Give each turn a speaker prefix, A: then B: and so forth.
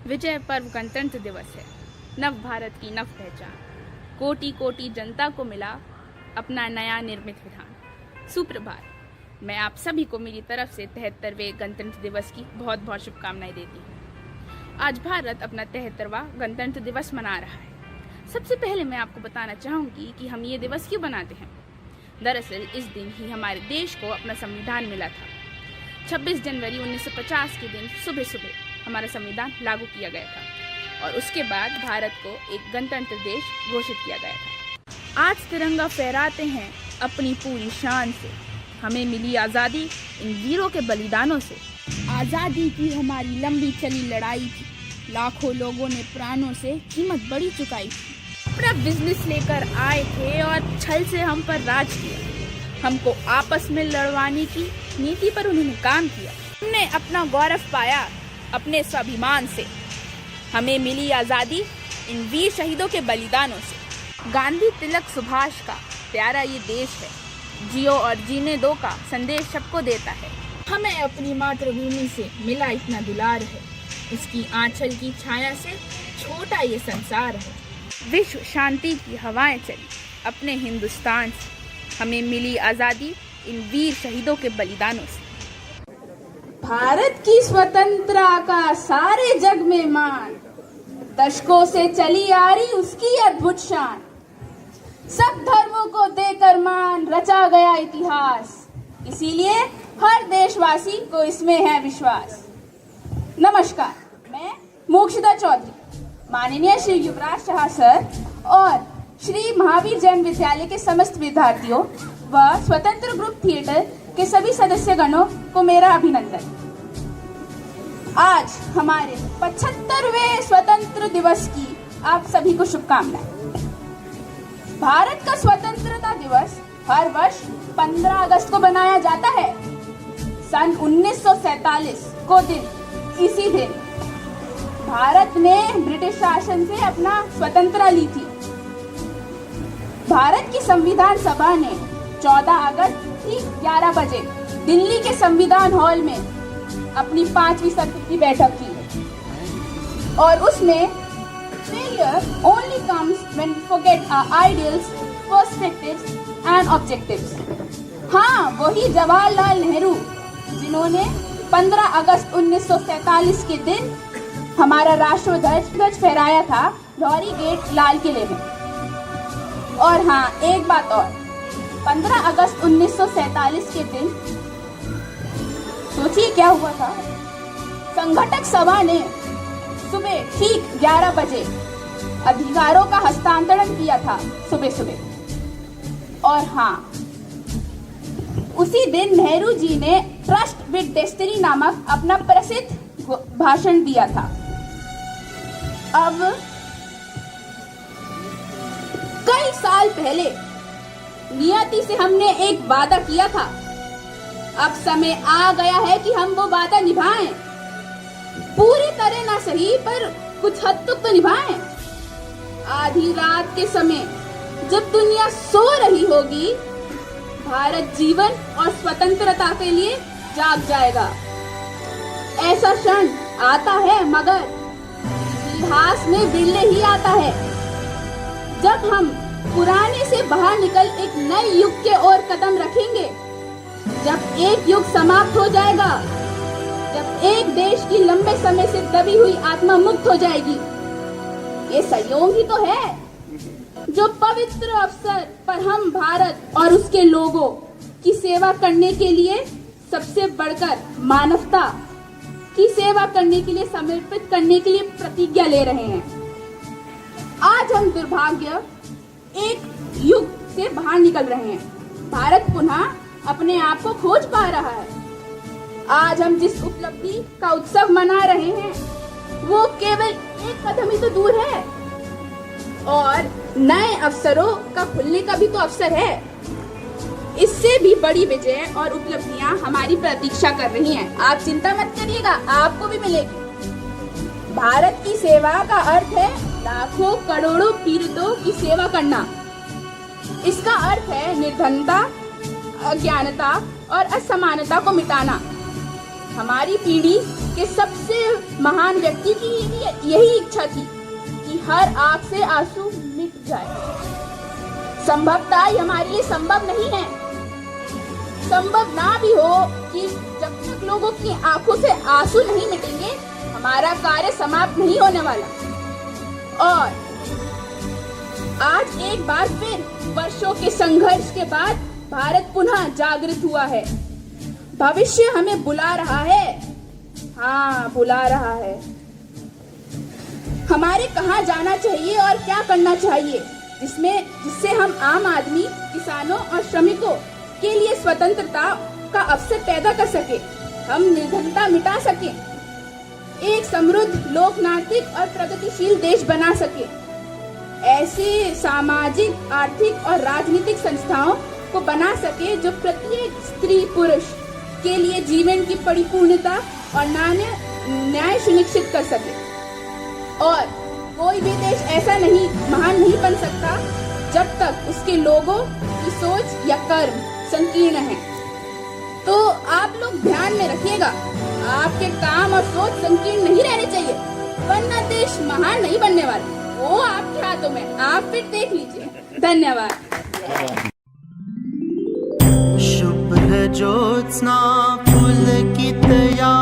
A: विजय पर्व गणतंत्र दिवस है। नव भारत की नव पहचान, कोटि कोटि जनता को मिला अपना नया निर्मित विधान। सुप्रभात। मैं आप सभी को मेरी तरफ से 73वें गणतंत्र दिवस की बहुत बहुत शुभकामनाएं देती हूँ। आज भारत अपना 73वां गणतंत्र दिवस मना रहा है। सबसे पहले मैं आपको बताना चाहूँगी कि हम ये दिवस क्यों मनाते हैं। दरअसल इस दिन ही हमारे देश को अपना संविधान मिला था। 26 जनवरी 1950 के दिन सुबह सुबह हमारा संविधान लागू किया गया था और उसके बाद भारत को एक गणतंत्र देश घोषित किया गया था। आज तिरंगा फहराते हैं अपनी पूरी शान से। हमें मिली आज़ादी इन वीरों के बलिदानों से। आज़ादी की हमारी लंबी चली लड़ाई थी, लाखों लोगों ने प्राणों से कीमत बड़ी चुकाई थी। अपना बिजनेस लेकर आए थे और छल से हम पर राज किया। हमको आपस में लड़वाने की नीति पर उन्होंने काम किया। हमने अपना गौरव पाया अपने स्वाभिमान से। हमें मिली आज़ादी इन वीर शहीदों के बलिदानों से। गांधी, तिलक, सुभाष का प्यारा ये देश है। जियो और जीने दो का संदेश सबको देता है। हमें अपनी मातृभूमि से मिला इतना दुलार है। उसकी आंचल की छाया से छोटा ये संसार है। विश्व शांति की हवाएं चली अपने हिंदुस्तान से। हमें मिली आज़ादी इन वीर शहीदों के बलिदानों से।
B: भारत की स्वतंत्रता का सारे जग में मान, दशकों से चली आ रही उसकी अद्भुत शान। सब धर्मों को देकर मान रचा गया इतिहास, इसीलिए हर देशवासी को इसमें है विश्वास। नमस्कार, मैं मोक्षदा चौधरी, माननीय श्री युवराज शाह सर और श्री महावीर जैन विद्यालय के समस्त विद्यार्थियों व स्वतंत्र ग्रुप थिएटर के सभी सदस्यगणों को मेरा अभिनंदन। आज हमारे 75वें स्वतंत्र दिवस की आप सभी को शुभकामनाएं। भारत का स्वतंत्रता दिवस हर वर्ष 15 अगस्त को मनाया जाता है। सन 1947 को दिन इसी दिन भारत ने ब्रिटिश शासन से अपना स्वतंत्रता ली थी। भारत की संविधान सभा ने 14 अगस्त ठीक 11 बजे दिल्ली के संविधान हॉल में अपनी 5वीं सत्र की बैठक की और उसमें failure only comes when we forget our ideals, perspectives and objectives। हाँ, वही जवाहरलाल नेहरू जिन्होंने 15 अगस्त 1947 के दिन हमारा राष्ट्रध्वज फहराया था लॉरी गेट लाल किले में। और हाँ, एक बात और, 15 अगस्त 1947 के दिन सोचिए क्या हुआ था। संघटक सभा ने सुबह ठीक 11 बजे अधिकारों का हस्तांतरण किया था सुबह सुबह। और हाँ, उसी दिन नेहरू जी ने ट्रस्ट विद डेस्टिनी नामक अपना प्रसिद्ध भाषण दिया था। अब कई साल पहले नियति से हमने एक वादा किया था। अब समय आ गया है कि हम वो वादा निभाएं। पूरी तरह ना सही, पर कुछ हद तक तो निभाएं। आधी रात के समय जब दुनिया सो रही होगी, भारत जीवन और स्वतंत्रता के लिए जाग जाएगा। ऐसा क्षण आता है, मगर इतिहास में बिरले ही आता है, जब हम पुराने से बाहर निकल एक नए युग के ओर कदम रखेंगे। जब एक युग समाप्त हो जाएगा, जब एक देश की लंबे समय से दबी हुई आत्मा मुक्त हो जाएगी। ये संयोग ही तो है जो पवित्र अवसर पर हम भारत और उसके लोगों की सेवा करने के लिए, सबसे बढ़कर मानवता की सेवा करने के लिए, समर्पित करने के लिए प्रतिज्ञा ले रहे हैं। आज हम दुर्भाग्य एक युग से बाहर निकल रहे हैं। भारत पुनः अपने आप को खोज पा रहा है। आज हम जिस उपलब्धि का उत्सव मना रहे हैं, वो केवल एक कदम ही तो दूर है और नए अवसरों का खुलने का भी तो अवसर है। इससे भी बड़ी विजय और उपलब्धियां हमारी प्रतीक्षा कर रही हैं। आप चिंता मत करिएगा, आपको भी मिलेगी। भारत की सेवा का अर्थ है लाखों करोड़ों पीड़ितों की सेवा करना। इसका अर्थ है निर्धनता, अज्ञानता और असमानता को मिटाना। हमारी पीढ़ी के सबसे महान व्यक्ति की यही इच्छा थी कि हर आंख से आंसू मिट जाए। संभवतः ये हमारे लिए संभव नहीं है, संभव ना भी हो कि जब तक लोगों की आंखों से आंसू नहीं मिटेंगे हमारा कार्य समाप्त नहीं होने वाला। और आज एक बार फिर वर्षों के संघर्ष के बाद भारत पुनः जागृत हुआ है। भविष्य हमें बुला रहा है, हाँ बुला रहा है। हमारे कहाँ जाना चाहिए और क्या करना चाहिए जिससे हम आम आदमी, किसानों और श्रमिकों के लिए स्वतंत्रता का अवसर पैदा कर सके, हम निर्धनता मिटा सके, एक समृद्ध, लोकतांत्रिक और प्रगतिशील देश बना सके। ऐसे सामाजिक, आर्थिक और राजनीतिक संस्थाओं को बना सके जो प्रत्येक स्त्री पुरुष के लिए जीवन की परिपूर्णता और न्याय सुनिश्चित कर सके। और कोई भी देश ऐसा महान नहीं बन सकता जब तक उसके लोगों की सोच या कर्म संकीर्ण है। तो आप लोग ध्यान में रखिएगा, आपके काम और सोच संकीर्ण नहीं रहने चाहिए, वरना देश महान नहीं बनने वाला। वो आपके हाथों में, आप फिर देख लीजिए। धन्यवाद।
C: शुभ्र ज्योत्स्ना पुलकितया